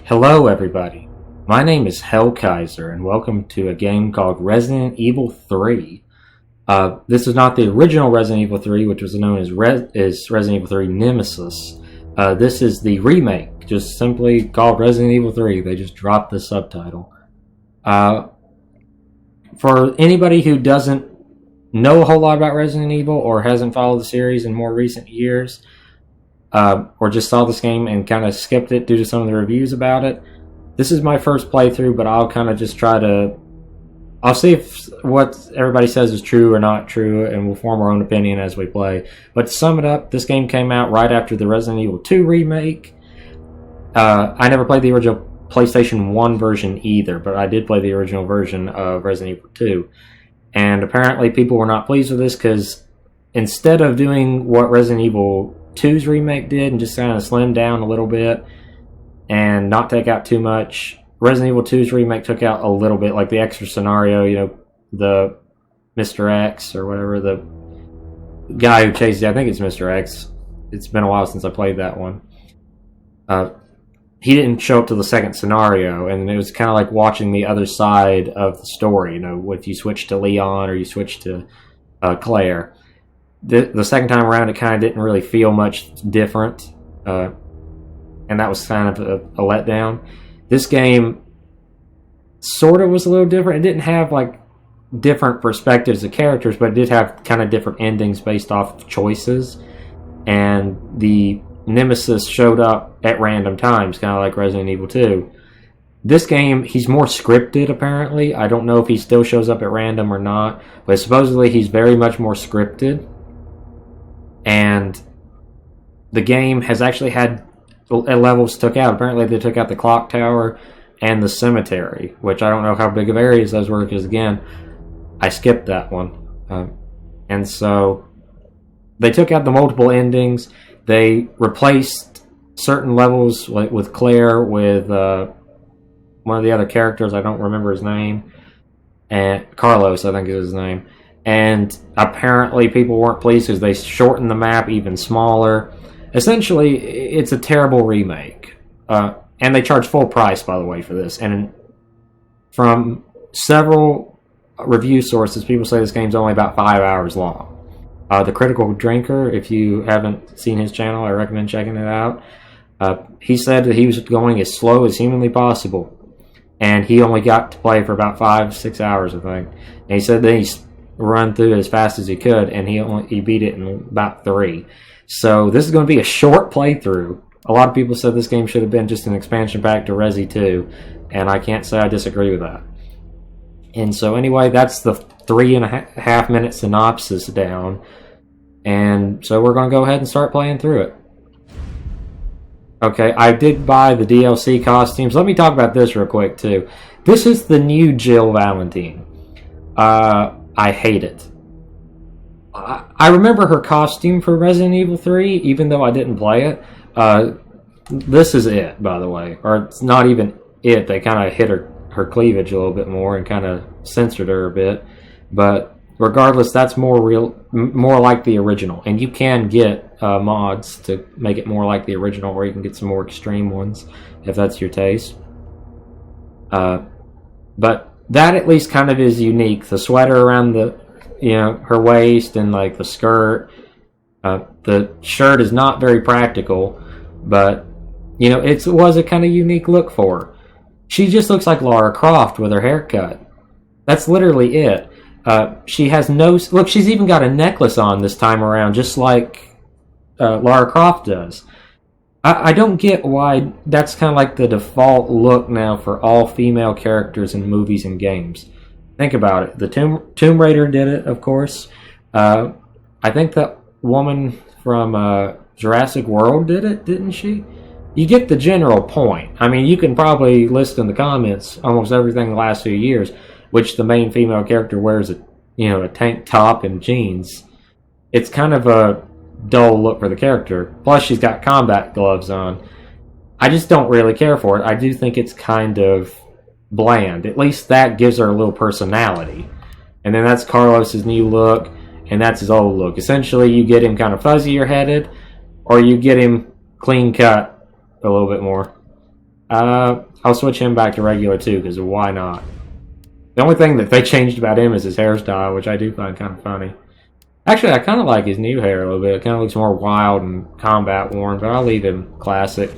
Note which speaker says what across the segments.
Speaker 1: Hello everybody, my name is Hellkaiser and welcome to a game called Resident Evil 3. This is not the original Resident Evil 3, which was known as Resident Evil 3 Nemesis. This is the remake, just simply called Resident Evil 3. They just dropped the subtitle. For anybody who doesn't know a whole lot about Resident Evil or hasn't followed the series in more recent years, or just saw this game and kind of skipped it due to some of the reviews about it, this is my first playthrough, but I'll kind of just I'll see if what everybody says is true or not true, and we'll form our own opinion as we play. But to sum it up, this game came out right after the Resident Evil 2 remake. I never played the original PlayStation 1 version either, but I did play the original version of Resident Evil 2. And apparently people were not pleased with this because instead of doing what Resident Evil 2's remake did and just kind of slim down a little bit and not take out too much, Resident Evil 2's remake took out a little bit, like the extra scenario, the Mr. X or whatever, the guy who chases you. I think it's Mr. X. It's been a while since I played that one. He didn't show up to the second scenario, and it was kind of like watching the other side of the story, if you switch to Leon or you switch to Claire. The second time around, it kind of didn't really feel much different, and that was kind of a letdown. This game sort of was a little different. It didn't have like different perspectives of characters, but it did have kind of different endings based off of choices, and the Nemesis showed up at random times, kind of like Resident Evil 2. This game, he's more scripted, apparently. I don't know if he still shows up at random or not, but supposedly he's very much more scripted. And the game has actually had levels took out. Apparently they took out the clock tower and the cemetery, which I don't know how big of areas those were, because again, I skipped that one. And so they took out the multiple endings. They replaced certain levels with Claire with one of the other characters. I don't remember his name. And Carlos, I think is his name. And apparently people weren't pleased because they shortened the map even smaller. Essentially, it's a terrible remake. And they charge full price, by the way, for this. And from several review sources, people say this game's only about 5 hours long. The Critical Drinker, if you haven't seen his channel, I recommend checking it out. He said that he was going as slow as humanly possible. And he only got to play for about 5-6 hours, I think. And he said that he's run through it as fast as he could, and he beat it in about 3. So this is going to be a short playthrough. A lot of people said this game should have been just an expansion pack to Resi 2, and I can't say I disagree with that. And so anyway, that's the 3.5 minute synopsis down, and so we're going to go ahead and start playing through it. Okay, I did buy the DLC costumes. Let me talk about this real quick too. This is the new Jill Valentine. I hate it. I remember her costume for Resident Evil 3, even though I didn't play it. This is it, by the way. Or it's not even it. They kind of hit her cleavage a little bit more and kind of censored her a bit. But regardless, that's more like the original. And you can get mods to make it more like the original, or you can get some more extreme ones if that's your taste. But that at least kind of is unique. The sweater around her waist and like the skirt. The shirt is not very practical, but it was a kind of unique look for her. She just looks like Lara Croft with her haircut. That's literally it. She has look. She's even got a necklace on this time around, just like Lara Croft does. I don't get why that's kind of like the default look now for all female characters in movies and games. Think about it. The Tomb Raider did it, of course. I think that woman from Jurassic World did it, didn't she? You get the general point. I mean, you can probably list in the comments almost everything the last few years, which the main female character wears a tank top and jeans. It's kind of a dull look for the character. Plus, she's got combat gloves on. I just don't really care for it. I do think it's kind of bland. At least that gives her a little personality. And then that's Carlos's new look, and that's his old look. Essentially, you get him kind of fuzzier headed, or you get him clean cut a little bit more. I'll switch him back to regular too, because why not? The only thing that they changed about him is his hairstyle, which I do find kind of funny. Actually, I kind of like his new hair a little bit. It kind of looks more wild and combat worn, but I'll leave him classic.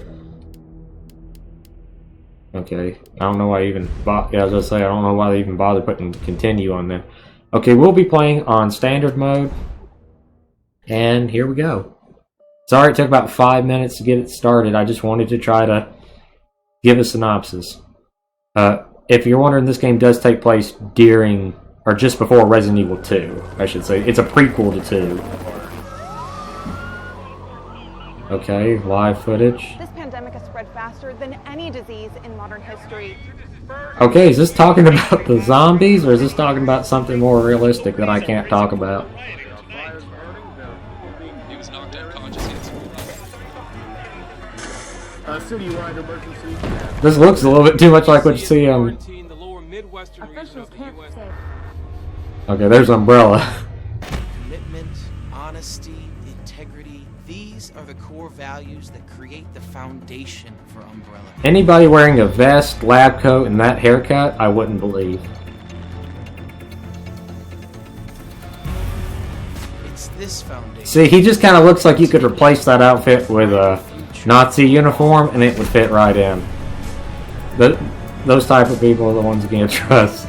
Speaker 1: Okay, I don't know why I even bought. Yeah, I was gonna say I don't know why they even bother putting continue on there. Okay, we'll be playing on standard mode, and here we go. Sorry, it took about 5 minutes to get it started. I just wanted to try to give a synopsis. If you're wondering, this game does take place during, or just before Resident Evil 2, I should say. It's a prequel to 2. Okay, live footage.
Speaker 2: This pandemic has spread faster than any disease in modern history.
Speaker 1: Okay, is this talking about the zombies, or is this talking about something more realistic that I can't talk about?
Speaker 3: He was knocked unconscious.
Speaker 4: Citywide emergency.
Speaker 1: This looks a little bit too much like what you see on...
Speaker 5: Officials can't say.
Speaker 1: Okay, there's Umbrella.
Speaker 6: Commitment, honesty, integrity, these are the core values that create the foundation for Umbrella.
Speaker 1: Anybody wearing a vest, lab coat, and that haircut, I wouldn't believe.
Speaker 6: It's this foundation.
Speaker 1: See, he just kind of looks like you could replace that outfit with a Nazi uniform, and it would fit right in. Those type of people are the ones you can't trust.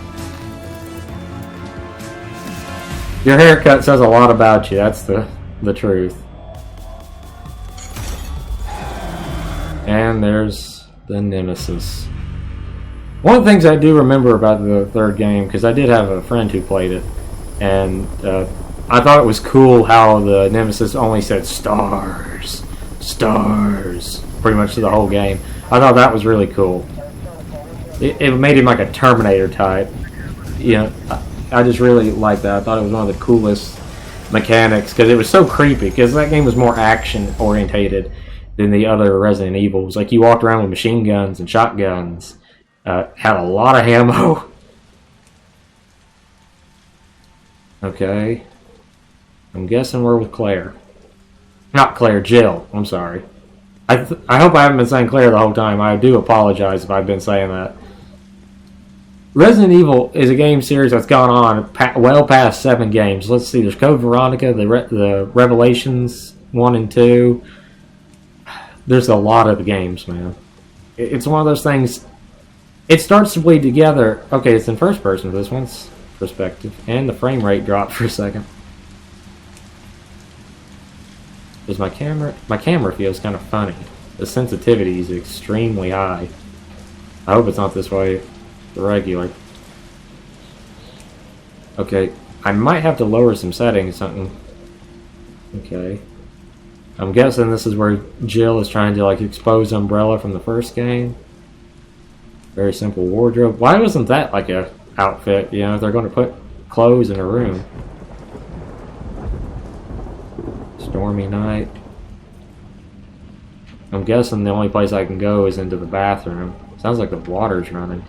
Speaker 1: Your haircut says a lot about you, that's the truth. And there's the Nemesis. One of the things I do remember about the third game, because I did have a friend who played it, and I thought it was cool how the Nemesis only said stars, stars, pretty much to the whole game. I thought that was really cool. It made him like a Terminator type. You know, I just really liked that. I thought it was one of the coolest mechanics, because it was so creepy, because that game was more action orientated than the other Resident Evils. Like, you walked around with machine guns and shotguns, had a lot of ammo. Okay, I'm guessing we're with Claire. Not Claire, Jill. I'm sorry. I hope I haven't been saying Claire the whole time. I do apologize if I've been saying that. Resident Evil is a game series that's gone on well past 7 games. Let's see, there's Code Veronica, the Revelations 1 and 2. There's a lot of the games, man. It's one of those things. It starts to bleed together. Okay, it's in first person for this one's perspective. And the frame rate dropped for a second. Because my camera feels kind of funny. The sensitivity is extremely high. I hope it's not this way. The regular. Okay, I might have to lower some settings, something. Okay. I'm guessing this is where Jill is trying to like expose Umbrella from the first game. Very simple wardrobe. Why wasn't that like a outfit? You know, if they're going to put clothes in a room. Stormy night. I'm guessing the only place I can go is into the bathroom. Sounds like the water's running.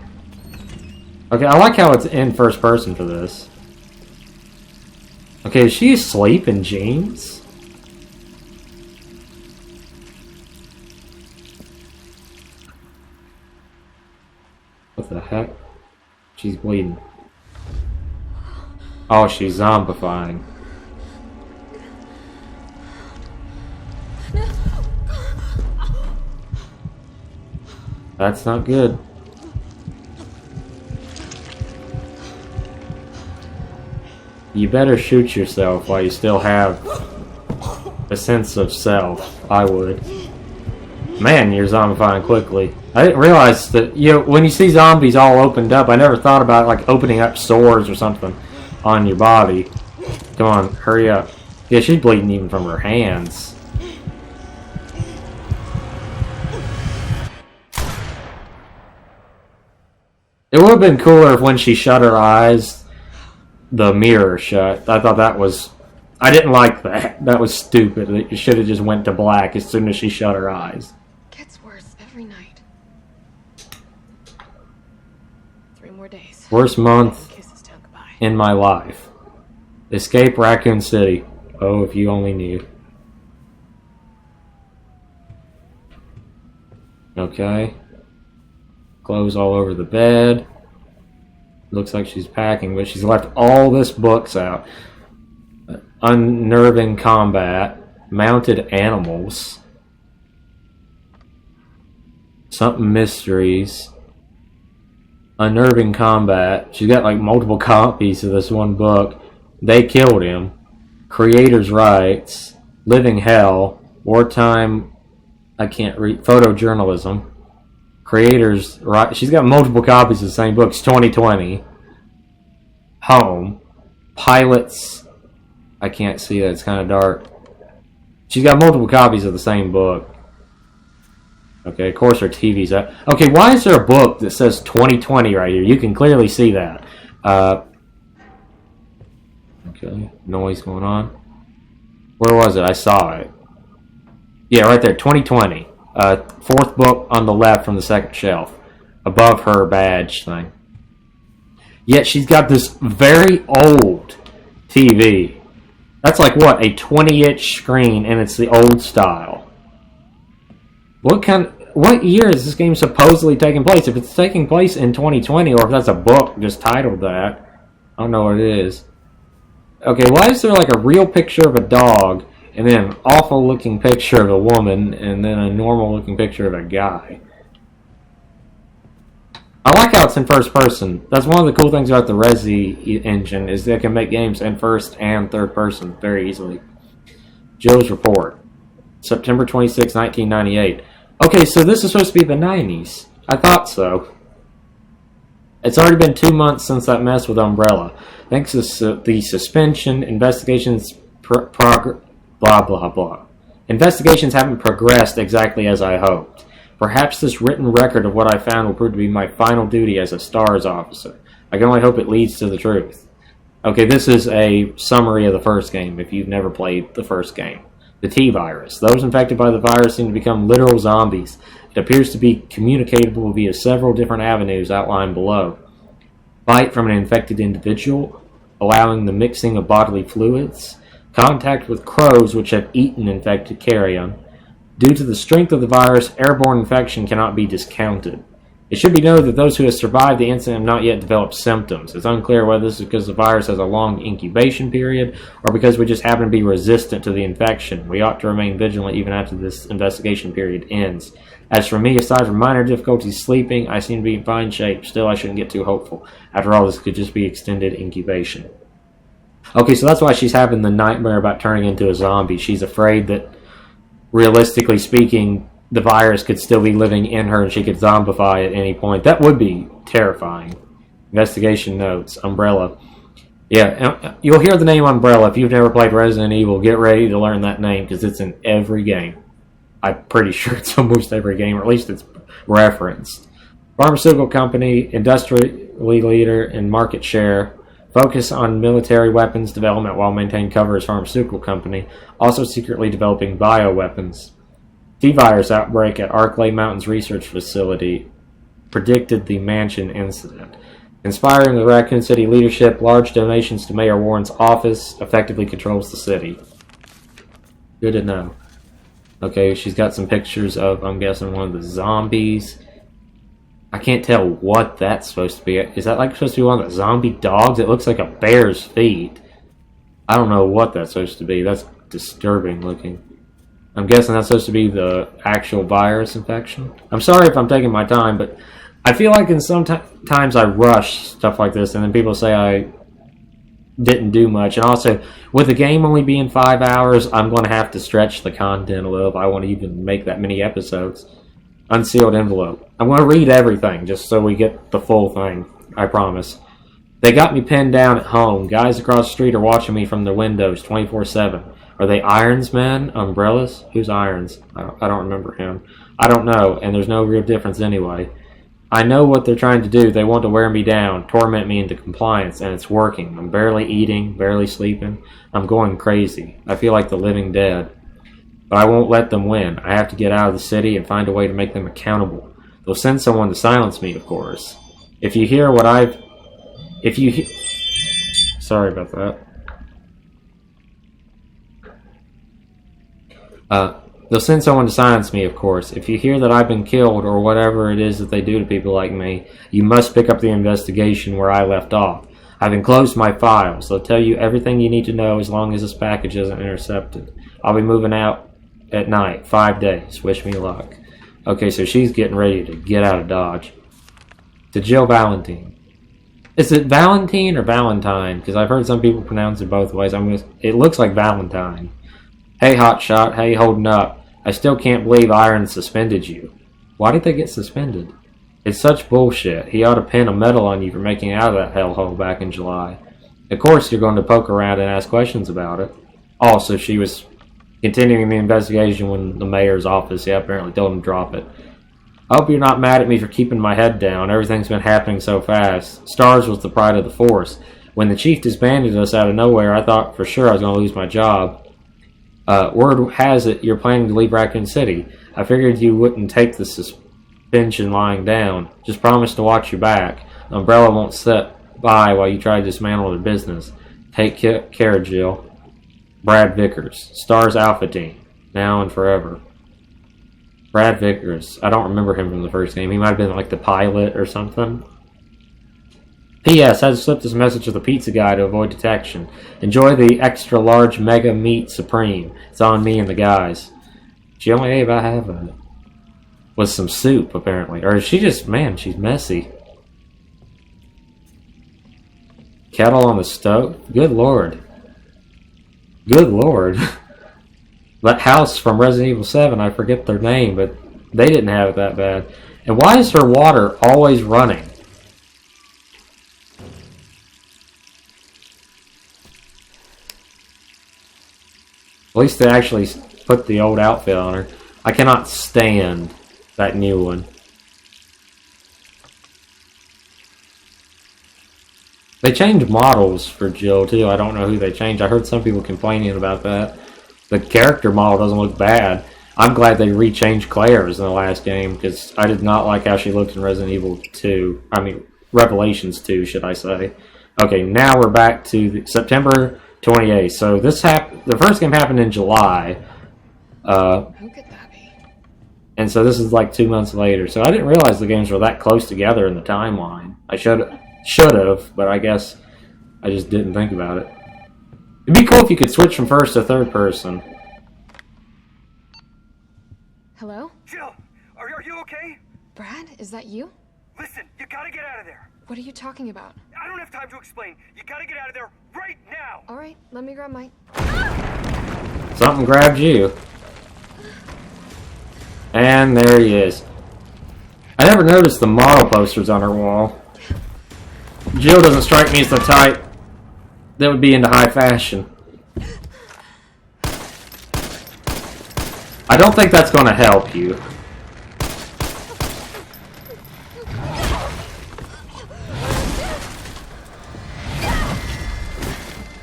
Speaker 1: Okay, I like how it's in first person for this. Okay, is she asleep in jeans? What the heck? She's bleeding. Oh, she's zombifying. That's not good. You better shoot yourself while you still have a sense of self. I would. Man, you're zombifying quickly. I didn't realize that, you know, when you see zombies all opened up, I never thought about like opening up sores or something on your body. Come on, hurry up. Yeah, she's bleeding even from her hands. It would have been cooler if when she shut her eyes, the mirror shut. I thought that was... I didn't like that. That was stupid. It should have just went to black as soon as she shut her eyes.
Speaker 5: Gets worse every night. 3 more days.
Speaker 1: Worst month
Speaker 5: Kiss this town goodbye.
Speaker 1: in my life. Escape Raccoon City. Oh, if you only knew. Okay. Clothes all over the bed. Looks like she's packing, but she's left all this books out. Unnerving combat. Mounted animals. Something mysteries. Unnerving combat. She's got like multiple copies of this one book. They killed him. Creators' rights. Living hell. Wartime. I can't read. Photojournalism. Creators' rights. She's got multiple copies of the same books. 2020. Home. Pilots. I can't see that. It's kind of dark. She's got multiple copies of the same book. Okay, of course her TV's up. Okay, why is there a book that says 2020 right here? You can clearly see that. Okay, noise going on. Where was it? I saw it. Yeah, right there, 2020. Fourth book on the left from the second shelf. Above her badge thing. Yet she's got this very old TV. That's like, what, a 20-inch screen, and it's the old style. What year is this game supposedly taking place? If it's taking place in 2020, or if that's a book just titled that, I don't know what it is. Okay, why is there like a real picture of a dog, and then an awful looking picture of a woman, and then a normal looking picture of a guy? I like how it's in first person. That's one of the cool things about the Resi engine, is they can make games in first and third person very easily. Joe's Report. September 26, 1998. Okay, so this is supposed to be the 90s. I thought so. It's already been 2 months since that mess with Umbrella. Thanks to the suspension, investigations blah blah blah. Investigations haven't progressed exactly as I hoped. Perhaps this written record of what I found will prove to be my final duty as a STARS officer. I can only hope it leads to the truth. Okay, this is a summary of the first game, if you've never played the first game. The T-virus. Those infected by the virus seem to become literal zombies. It appears to be communicatable via several different avenues outlined below. Bite from an infected individual, allowing the mixing of bodily fluids. Contact with crows which have eaten infected carrion. Due to the strength of the virus, airborne infection cannot be discounted. It should be noted that those who have survived the incident have not yet developed symptoms. It's unclear whether this is because the virus has a long incubation period or because we just happen to be resistant to the infection. We ought to remain vigilant even after this investigation period ends. As for me, aside from minor difficulties sleeping, I seem to be in fine shape. Still, I shouldn't get too hopeful. After all, this could just be extended incubation. Okay, so that's why she's having the nightmare about turning into a zombie. She's afraid that, realistically speaking, the virus could still be living in her and she could zombify at any point. That would be terrifying. Investigation notes. Umbrella. Yeah, you'll hear the name Umbrella. If you've never played Resident Evil, get ready to learn that name because it's in every game. I'm pretty sure it's almost every game, or at least it's referenced. Pharmaceutical company, industrially leader in market share, focus on military weapons development while maintaining cover as pharmaceutical company, also secretly developing bioweapons. T-virus outbreak at Arklay Mountains Research Facility predicted the mansion incident. Inspiring the Raccoon City leadership, large donations to Mayor Warren's office effectively controls the city. Good to know. Okay, she's got some pictures of, I'm guessing, one of the zombies. I can't tell what that's supposed to be. Is that like supposed to be one of the zombie dogs? It looks like a bear's feet. I don't know what that's supposed to be. That's disturbing looking. I'm guessing that's supposed to be the actual virus infection. I'm sorry if I'm taking my time, but I feel like in sometimes I rush stuff like this, and then people say I didn't do much. And also, with the game only being 5 hours, I'm going to have to stretch the content a little if I want to even make that many episodes. Unsealed envelope. I'm going to read everything just so we get the full thing. I promise. They got me pinned down at home. Guys across the street are watching me from their windows 24/7. Are they Irons men? Umbrellas? Who's Irons? I don't remember him. I don't know, and there's no real difference anyway. I know what they're trying to do. They want to wear me down, torment me into compliance, and it's working. I'm barely eating, barely sleeping. I'm going crazy. I feel like the living dead. But I won't let them win. I have to get out of the city and find a way to make them accountable. They'll send someone to silence me, of course. If you hear what I've... Sorry about that. They'll send someone to silence me, of course. If you hear that I've been killed or whatever it is that they do to people like me, you must pick up the investigation where I left off. I've enclosed my files. They'll tell you everything you need to know as long as this package isn't intercepted. I'll be moving out at night, 5 days. Wish me luck. Okay, so she's getting ready to get out of Dodge. To Jill Valentine. Is it Valentine or Valentine? Because I've heard some people pronounce it both ways. It looks like Valentine. Hey, hotshot. How you holding up? I still can't believe Iron suspended you. Why did they get suspended? It's such bullshit. He ought to pin a medal on you for making it out of that hellhole back in July. Of course you're going to poke around and ask questions about it. Also, she was continuing the investigation when the mayor's office, apparently told him to drop it. I hope you're not mad at me for keeping my head down. Everything's been happening so fast. Stars was the pride of the force. When the chief disbanded us out of nowhere, I thought for sure I was going to lose my job. Word has it you're planning to leave Raccoon City. I figured you wouldn't take the suspension lying down. Just promise to watch your back. The umbrella won't sit by while you try to dismantle their business. Take care, Jill. Brad Vickers. Stars Alpha Team. Now and forever. Brad Vickers. I don't remember him from the first game. He might have been like the pilot or something. P.S. I had to slip this message to the pizza guy to avoid detection. Enjoy the extra large mega meat supreme. It's on me and the guys. She only ate about half of it. With some soup, apparently. Or is she just, man, she's messy. Kettle on the stove? Good lord. Good lord. That house from Resident Evil 7, I forget their name, but they didn't have it that bad. And why is her water always running? At least they actually put the old outfit on her. I cannot stand that new one. They changed models for Jill, too. I don't know who they changed. I heard some people complaining about that. The character model doesn't look bad. I'm glad they rechanged Claire's in the last game, because I did not like how she looked in Resident Evil 2. I mean, Revelations 2, should I say. Okay, now we're back to September 28th. So this the first game happened in July.
Speaker 5: Who could that be?
Speaker 1: And so this is like 2 months later. So I didn't realize the games were that close together in the timeline. I should have, but I guess I just didn't think about it. It'd be cool if you could switch from first to third person.
Speaker 5: Hello?
Speaker 3: Jill, are you okay?
Speaker 5: Brad, is that you?
Speaker 3: Listen, you gotta get out of there.
Speaker 5: What are you talking about?
Speaker 3: I don't have time to explain. You gotta get out of there right now.
Speaker 5: All right, let me grab my...
Speaker 1: Something grabbed you. And there he is. I never noticed the model posters on her wall. Jill doesn't strike me as the type that would be into high fashion. I don't think that's going to help you.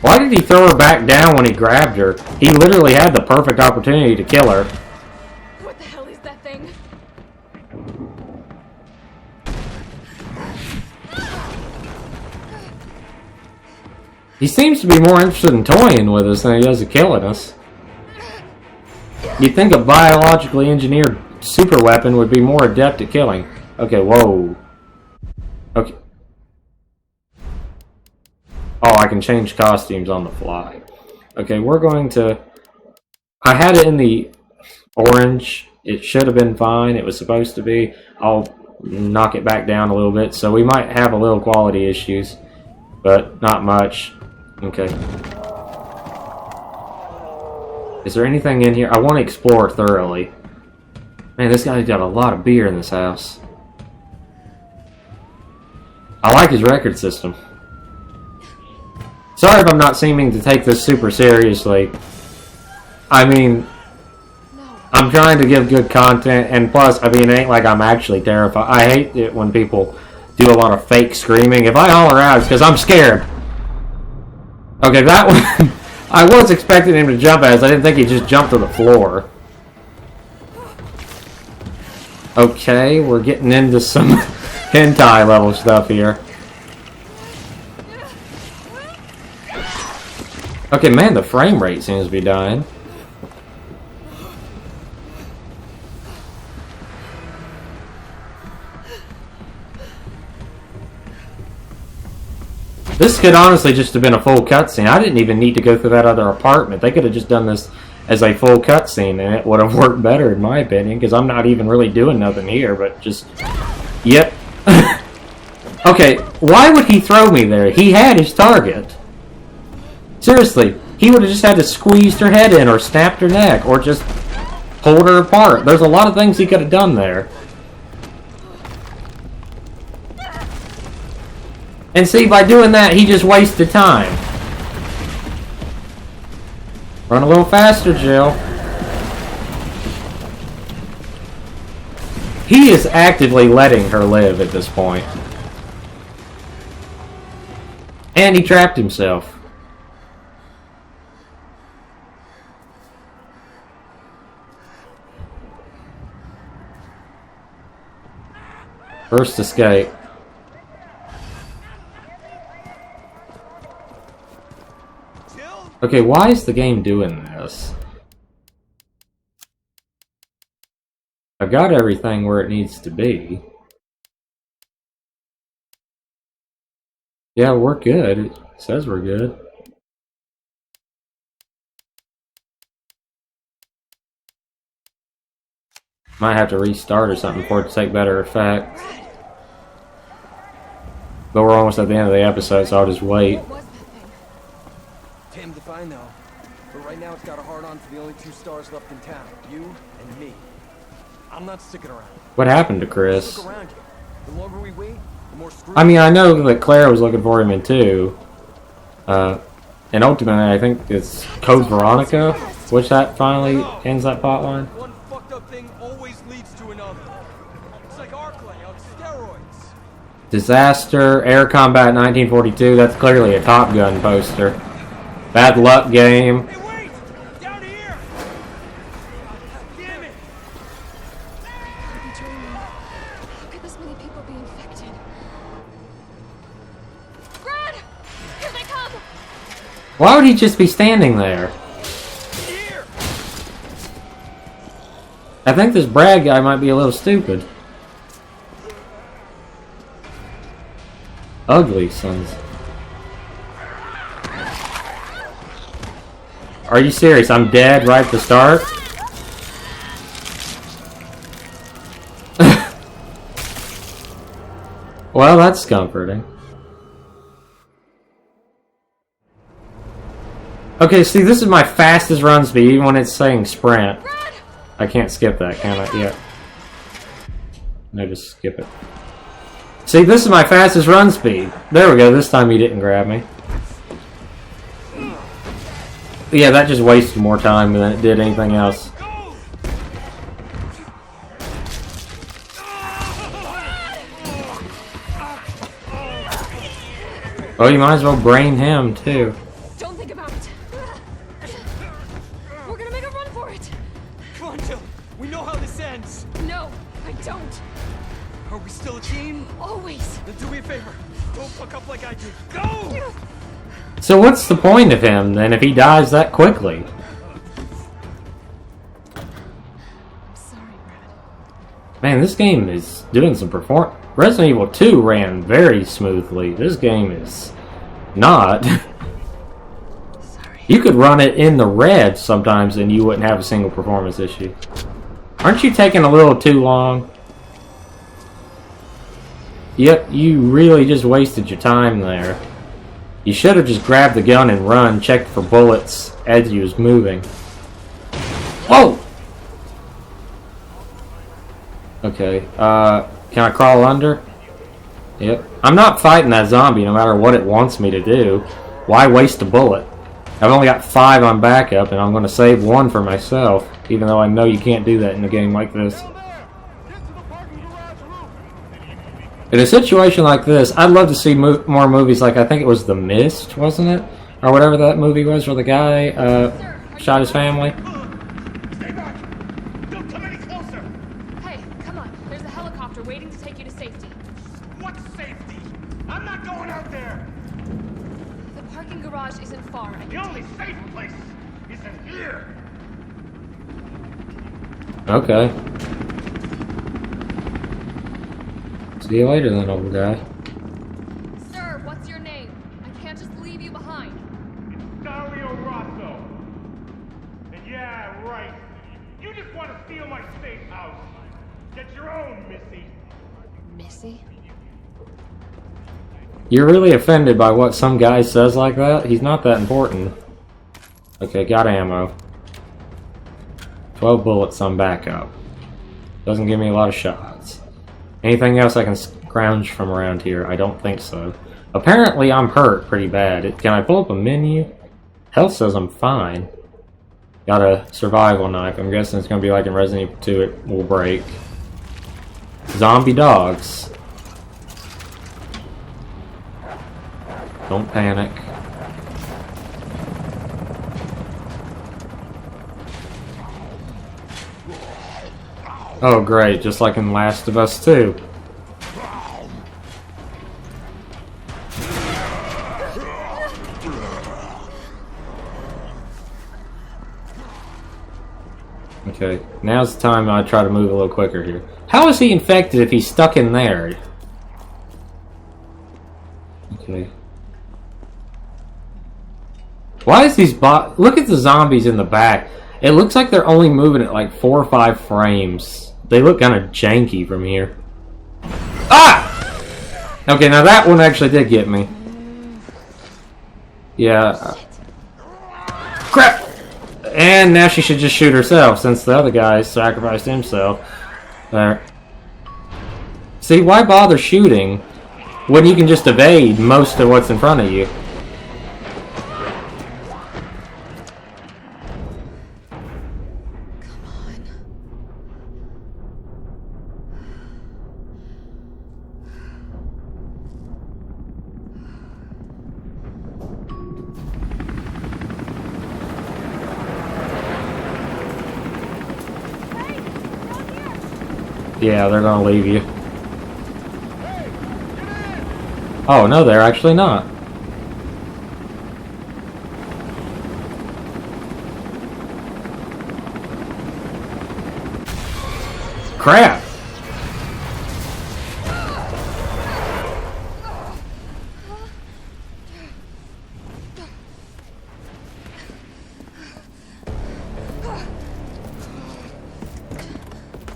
Speaker 1: Why did he throw her back down when he grabbed her? He literally had the perfect opportunity to kill her.
Speaker 5: What the hell is that thing?
Speaker 1: He seems to be more interested in toying with us than he does in killing us. You'd think a biologically engineered super weapon would be more adept at killing. Okay, whoa. Okay. Oh, I can change costumes on the fly. Okay, we're going to... I had it in the orange. It should have been fine. It was supposed to be. I'll knock it back down a little bit. So we might have a little quality issues, but not much. Okay. Is there anything in here? I want to explore thoroughly. Man, this guy's got a lot of beer in this house. I like his record system. Sorry if I'm not seeming to take this super seriously. I mean, I'm trying to give good content, and plus, I mean, it ain't like I'm actually terrified. I hate it when people do a lot of fake screaming. If I holler out, it's because I'm scared. Okay, that one, I was expecting him to jump at us. I didn't think he'd just jump to the floor. Okay, we're getting into some hentai level stuff here. Okay, man, the frame rate seems to be dying. This could honestly just have been a full cutscene. I didn't even need to go through that other apartment. They could have just done this as a full cutscene, and it would have worked better, in my opinion, because I'm not even really doing nothing here, but just... Yep. Okay, why would he throw me there? He had his target. Seriously, he would have just had to squeeze her head in, or snapped her neck, or just pulled her apart. There's a lot of things he could have done there. And see, by doing that, he just wasted time. Run a little faster, Jill. He is actively letting her live at this point. And he trapped himself. First escape. Okay, why is the game doing this? I've got everything where it needs to be. Yeah, we're good. It says we're good. Might have to restart or something for it to take better effect. But we're almost at the end of the episode, so I'll just wait.
Speaker 5: What was that thing?
Speaker 7: Damned if I know. But right now it's got a hard-on for the only 2 stars left in town. You and me. I'm not sticking around.
Speaker 1: What happened to Chris?
Speaker 7: Look around you. The longer we wait, the more screwed.
Speaker 1: I mean, I know that Claire was looking for him in 2. And ultimately, I think it's Code Veronica, which that finally ends that plotline.
Speaker 7: One fucked up thing always leads to another. It's like Arclay on steroids.
Speaker 1: Disaster, Air Combat 1942, that's clearly a Top Gun poster. Bad Luck Game.
Speaker 3: Hey, wait! Down here! Damn it!
Speaker 5: I'm dreaming. How could this many people be infected? Brad! Here they come!
Speaker 1: Why would he just be standing there?
Speaker 3: Here!
Speaker 1: I think this Brad guy might be a little stupid. Ugly sons. Are you serious? I'm dead right at the start? Well, that's comforting. Okay, see, this is my fastest run speed, even when it's saying sprint. I can't skip that, can I? Yeah. No, just skip it. See, this is my fastest run speed. There we go, this time he didn't grab me. Yeah, that just wasted more time than it did anything else. Oh, you might as well brain him, too.
Speaker 5: Don't think about it. We're gonna make a run for it.
Speaker 7: Come on, Jill. We know how this ends.
Speaker 5: No, I don't.
Speaker 7: Are we still a team?
Speaker 5: Always.
Speaker 7: Then do me a favor. Don't fuck up like I did. Go!
Speaker 1: So what's the point of him, then, if he dies that quickly?
Speaker 5: I'm sorry, Brad.
Speaker 1: Man, this game is doing some perform. Resident Evil 2 ran very smoothly. This game is not.
Speaker 5: Sorry.
Speaker 1: You could run it in the red sometimes and you wouldn't have a single performance issue. Aren't you taking a little too long? Yep, you really just wasted your time there. You should have just grabbed the gun and run, checked for bullets as you was moving. Whoa! Okay, can I crawl under? Yep. I'm not fighting that zombie no matter what it wants me to do. Why waste a bullet? I've only got 5 on backup and I'm going to save 1 for myself, even though I know you can't do that in a game like this. In a situation like this, I'd love to see more movies like, I think it was The Mist, wasn't it? Or whatever that movie was where the guy shot his family.
Speaker 3: Stay back! Don't come any closer!
Speaker 5: Hey, come on. There's a helicopter waiting to take you to safety.
Speaker 3: What safety? I'm not going out there!
Speaker 5: The parking garage isn't far. I
Speaker 3: The
Speaker 5: can
Speaker 3: only safe place is in here!
Speaker 1: Okay. See you later then, old guy.
Speaker 5: Sir, what's your name? I can't just leave you behind.
Speaker 3: Dario Rosso. And yeah, right. You just want to steal my safe house. Get your own, Missy.
Speaker 5: Missy?
Speaker 1: You're really offended by what some guy says like that? He's not that important. Okay, got ammo. 12 bullets on backup. Doesn't give me a lot of shots. Anything else I can scrounge from around here? I don't think so. Apparently I'm hurt pretty bad. Can I pull up a menu? Health says I'm fine. Got a survival knife. I'm guessing it's going to be like in Resident Evil 2, it will break. Zombie dogs. Don't panic. Oh great, just like in Last of Us 2. Okay, now's the time I try to move a little quicker here. How is he infected if he's stuck in there? Okay. Why is these look at the zombies in the back. It looks like they're only moving at like 4 or 5 frames. They look kind of janky from here. Ah! Okay, now that one actually did get me. Yeah. Crap! And now she should just shoot herself since the other guy sacrificed himself. There. See, why bother shooting when you can just evade most of what's in front of you? Yeah, they're gonna leave you. Oh, no, they're actually not. Crap!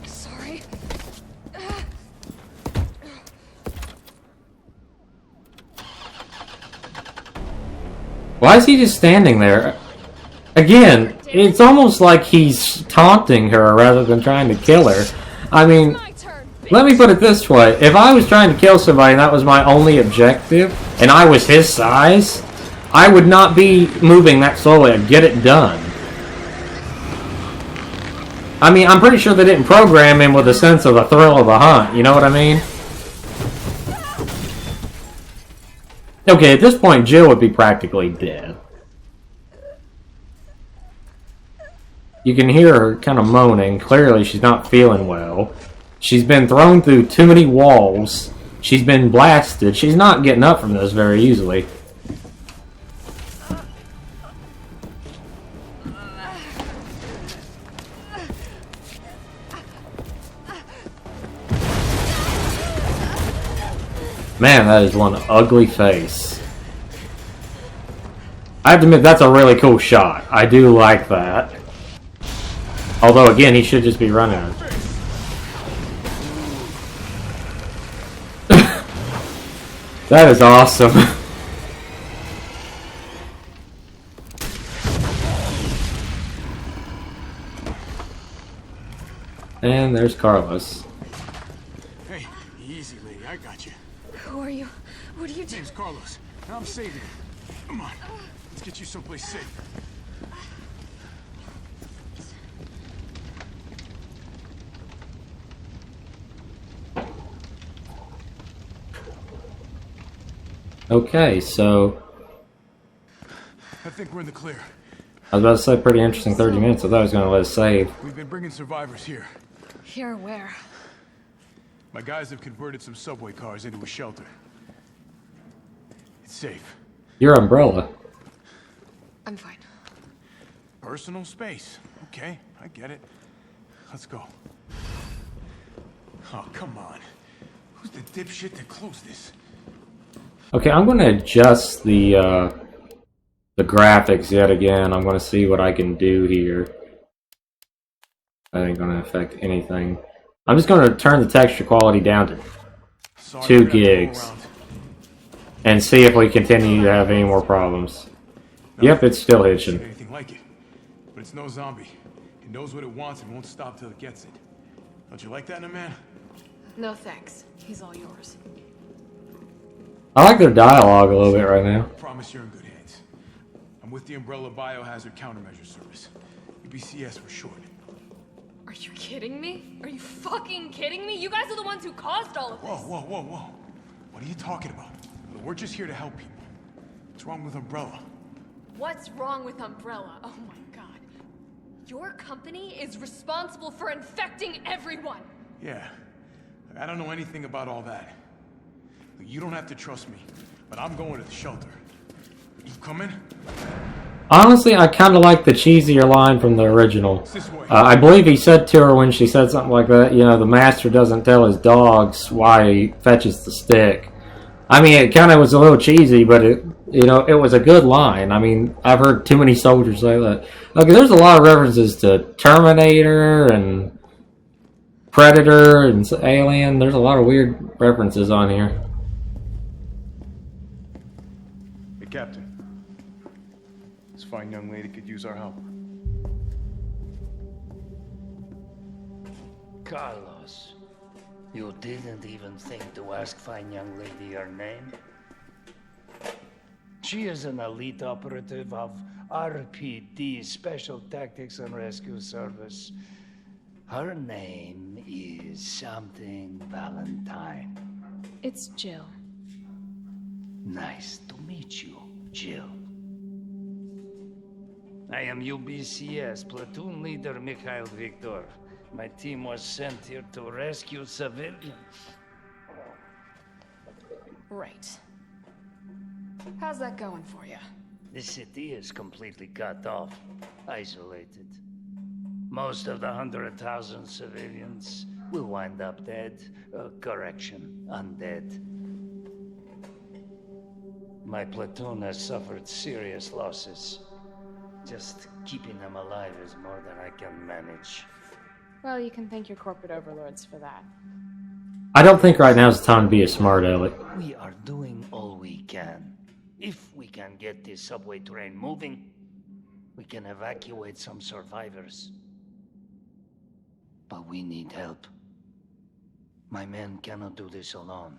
Speaker 5: Sorry.
Speaker 1: Why is he just standing there? Again, it's almost like he's taunting her rather than trying to kill her. I mean,
Speaker 5: My turn.
Speaker 1: let me put it this way. If I was trying to kill somebody and that was my only objective, and I was his size, I would not be moving that slowly. I'd get it done. I mean, I'm pretty sure they didn't program him with a sense of the thrill of the hunt. You know what I mean? Okay, at this point, Jill would be practically dead. You can hear her kind of moaning. Clearly, she's not feeling well. She's been thrown through too many walls. She's been blasted. She's not getting up from this very easily. Man, that is one ugly face. I have to admit, that's a really cool shot. I do like that. Although, again, he should just be running. That is awesome. And there's Carlos.
Speaker 4: Hey, easy, lady. I got you.
Speaker 5: Who are you? What are you doing?
Speaker 4: Name's Carlos. And I'm saving you. Come on. Let's get you someplace safe.
Speaker 1: Okay, so
Speaker 4: I think we're in the clear.
Speaker 1: I was about to say pretty interesting 30 minutes. I thought I was going to let us save.
Speaker 4: We've been bringing survivors here.
Speaker 5: Here, where?
Speaker 4: My guys have converted some subway cars into a shelter. It's safe.
Speaker 1: Your umbrella.
Speaker 5: I'm fine.
Speaker 4: Personal space. Okay, I get it. Let's go. Oh, come on. Who's the dipshit that closed this?
Speaker 1: Okay, I'm going to adjust the graphics yet again. I'm going to see what I can do here. That ain't going to affect anything. I'm just going to turn the texture quality down to
Speaker 4: Sorry
Speaker 1: 2
Speaker 4: you gotta go
Speaker 1: gigs
Speaker 4: around.
Speaker 1: and see if we continue to have any more problems. Yep, it's still hitching.
Speaker 4: Anything like it. But it's no zombie. It knows what it wants and won't stop till it gets it. Don't you like that in a man?
Speaker 5: No thanks. He's all yours.
Speaker 1: I like their dialogue a little bit right now.
Speaker 4: I promise you're in good hands. I'm with the Umbrella Biohazard Countermeasure Service. UBCS for short.
Speaker 5: Are you kidding me? Are you fucking kidding me? You guys are the ones who caused all of this.
Speaker 4: Whoa. What are you talking about? We're just here to help people. What's wrong with Umbrella?
Speaker 5: What's wrong with Umbrella? Oh my god. Your company is responsible for infecting everyone.
Speaker 4: Yeah. I don't know anything about all that. Look, you don't have to trust me, but I'm going to the shelter. You coming?
Speaker 1: Honestly, I kind of like the cheesier line from the original.
Speaker 4: This way.
Speaker 1: I believe he said to her when she said something like that, you know, the master doesn't tell his dogs why he fetches the stick. I mean, it kind of was a little cheesy, but it was a good line. I mean, I've heard too many soldiers say that. Okay, there's a lot of references to Terminator and Predator and Alien. There's a lot of weird references on here.
Speaker 4: Hey, Captain. This fine young lady could use our help.
Speaker 8: Carlos, you didn't even think to ask fine young lady her name? She is an elite operative of RPD, Special Tactics and Rescue Service. Her name is something Valentine.
Speaker 5: It's Jill.
Speaker 8: Nice to meet you, Jill. I am UBCS Platoon Leader Mikhail Victor. My team was sent here to rescue civilians.
Speaker 5: Right. How's that going for you?
Speaker 8: The city is completely cut off, isolated. Most of the 100,000 civilians will wind up dead. Correction, undead. My platoon has suffered serious losses. Just keeping them alive is more than I can manage.
Speaker 5: Well, you can thank your corporate overlords for that.
Speaker 1: I don't think right now is the time to be a smart aleck.
Speaker 8: We are doing all we can. If we can get this subway train moving, we can evacuate some survivors. But we need help. My men cannot do this alone.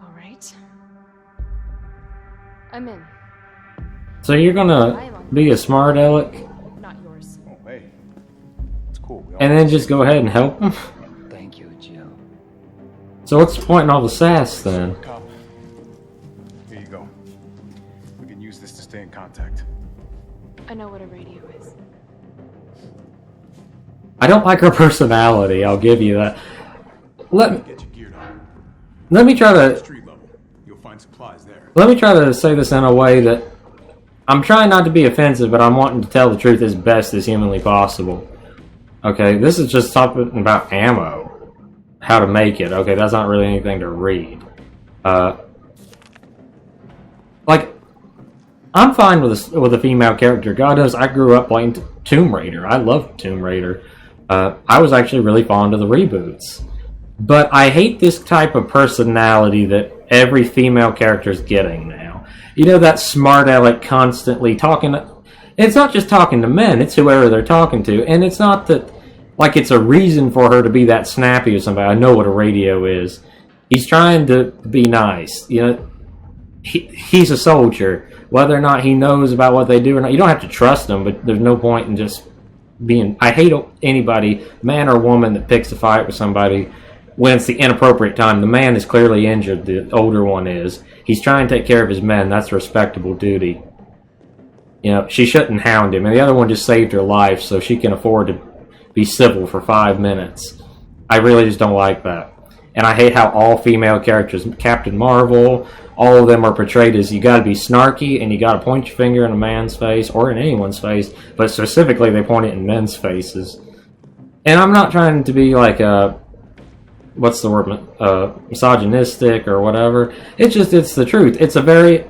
Speaker 5: All right. I'm in.
Speaker 1: So you're gonna be a smart aleck
Speaker 5: Not yours.
Speaker 4: Oh, hey. It's cool.
Speaker 1: and then just go ahead and help him?
Speaker 8: Thank you, Jill.
Speaker 1: So what's the point in all the sass then?
Speaker 4: Cop. Here you go. We can use this to stay in contact.
Speaker 5: I know what a radio is.
Speaker 1: I don't like her personality, I'll give you that.
Speaker 4: Get you geared up.
Speaker 1: Let me try to
Speaker 4: Street level. You'll find supplies there.
Speaker 1: Let me try to say this in a way that I'm trying not to be offensive, but I'm wanting to tell the truth as best as humanly possible. Okay, this is just talking about ammo. How to make it. Okay, that's not really anything to read. Like, I'm fine with a female character. God knows I grew up playing Tomb Raider. I loved Tomb Raider. I was actually really fond of the reboots. But I hate this type of personality that every female character is getting now. You know, that smart aleck constantly talking. It's not just talking to men, it's whoever they're talking to. And it's not that, like, it's a reason for her to be that snappy or somebody. I know what a radio is. He's trying to be nice. You know, he's a soldier. Whether or not he knows about what they do or not, you don't have to trust him, but there's no point in just being... I hate anybody, man or woman, that picks a fight with somebody when it's the inappropriate time. The man is clearly injured, the older one is. He's trying to take care of his men. That's a respectable duty. You know, she shouldn't hound him. And the other one just saved her life, so she can afford to be civil for 5 minutes. I really just don't like that. And I hate how all female characters, Captain Marvel, all of them are portrayed as you got to be snarky and you got to point your finger in a man's face or in anyone's face, but specifically they point it in men's faces. And I'm not trying to be like what's the word, misogynistic or whatever. It's the truth. It's a very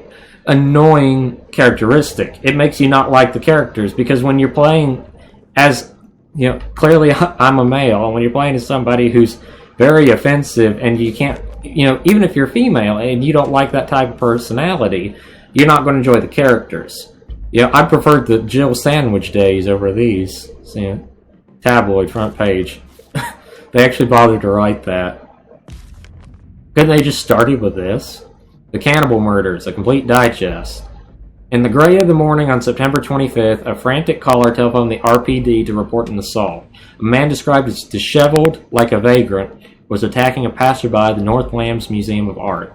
Speaker 1: annoying characteristic. It makes you not like the characters because when you're playing as, clearly I'm a male, and when you're playing as somebody who's very offensive and you can't, even if you're female and you don't like that type of personality, you're not going to enjoy the characters. I preferred the Jill Sandwich days over these. Tabloid front page. They actually bothered to write that. Couldn't they just started with this? The Cannibal Murders, a complete digest. In the gray of the morning on September 25th, a frantic caller telephoned the RPD to report an assault. A man described as disheveled, like a vagrant, was attacking a passerby at the North Lambs Museum of Art.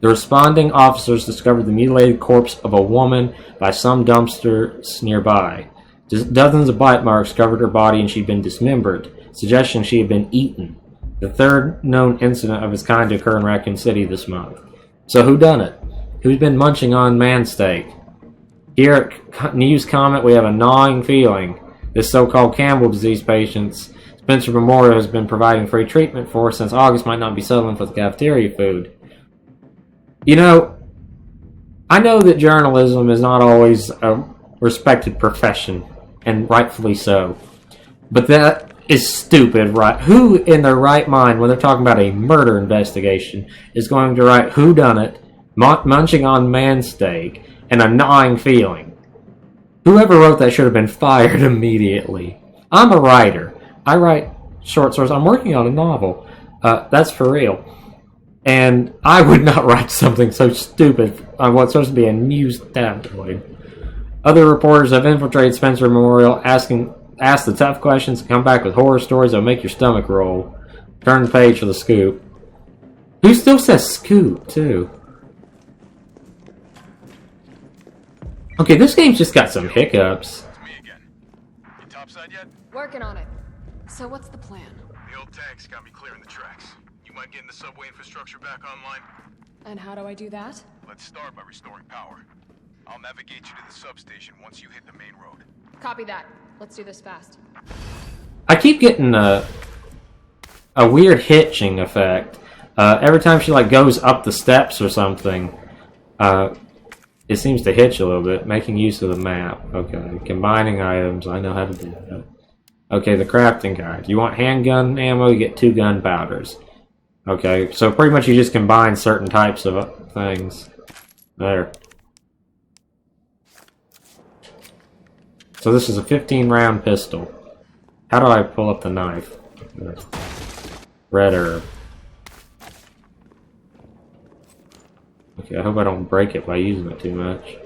Speaker 1: The responding officers discovered the mutilated corpse of a woman by some dumpsters nearby. Dozens of bite marks covered her body and she'd been dismembered, suggesting she had been eaten. The third known incident of its kind to occur in Raccoon City this month. So who done it? Who's been munching on man steak? Here at News Comment, we have a gnawing feeling. This so-called Campbell disease patients Spencer Memorial has been providing free treatment for since August might not be settling for the cafeteria food. I know that journalism is not always a respected profession, and rightfully so. But that is stupid, right? Who in their right mind, when they're talking about a murder investigation, is going to write whodunit, munching on man steak, and a gnawing feeling? Whoever wrote that should have been fired immediately. I'm a writer. I write short stories. I'm working on a novel. That's for real. And I would not write something so stupid on what's supposed to be a news tabloid. Other reporters have infiltrated Spencer Memorial, ask the tough questions, and come back with horror stories that'll make your stomach roll. Turn the page for the scoop. Who still says scoop, too? Okay, this game's just got some hiccups.
Speaker 4: It's me again. You topside yet?
Speaker 5: Working on it. So what's the plan?
Speaker 4: The old tanks got me clearing the tracks. You mind getting the subway infrastructure back online?
Speaker 5: And how do I do that?
Speaker 4: Let's start by restoring power. I'll navigate you to the substation once you hit the main road.
Speaker 5: Copy that. Let's do this fast.
Speaker 1: I keep getting a weird hitching effect. Every time she goes up the steps or something, it seems to hitch a little bit, making use of the map. Okay, combining items, I know how to do that. Okay, the crafting guide. You want handgun ammo, you get 2 gunpowders. Okay, so pretty much you just combine certain types of things. There. So this is a 15-round pistol. How do I pull up the knife? Red herb. Okay, I hope I don't break it by using it too much.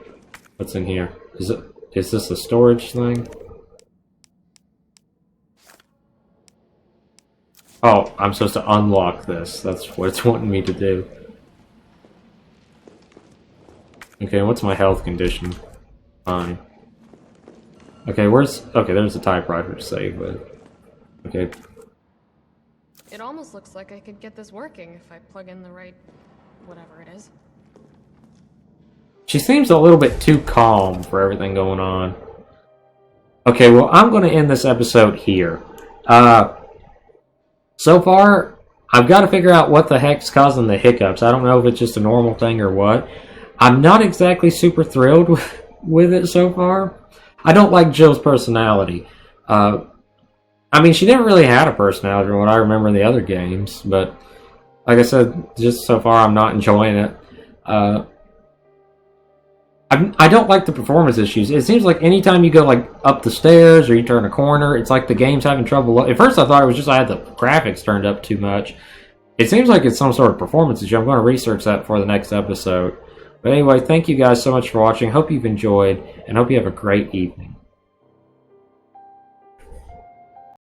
Speaker 1: What's in here? Is this a storage thing? Oh, I'm supposed to unlock this. That's what it's wanting me to do. Okay, what's my health condition? Fine. Okay, there's a typewriter to save with. Okay.
Speaker 5: It almost looks like I could get this working if I plug in the right whatever it is.
Speaker 1: She seems a little bit too calm for everything going on. Okay, well, I'm going to end this episode here. So far, I've got to figure out what the heck's causing the hiccups. I don't know if it's just a normal thing or what. I'm not exactly super thrilled with it so far. I don't like Jill's personality. I mean, she never really had a personality from what I remember in the other games, but like I said, just so far I'm not enjoying it. I don't like the performance issues. It seems like anytime you go up the stairs or you turn a corner, it's like the game's having trouble. At first I thought it was just I had the graphics turned up too much. It seems like it's some sort of performance issue. I'm going to research that for the next episode. But anyway, thank you guys so much for watching. Hope you've enjoyed, and hope you have a great evening.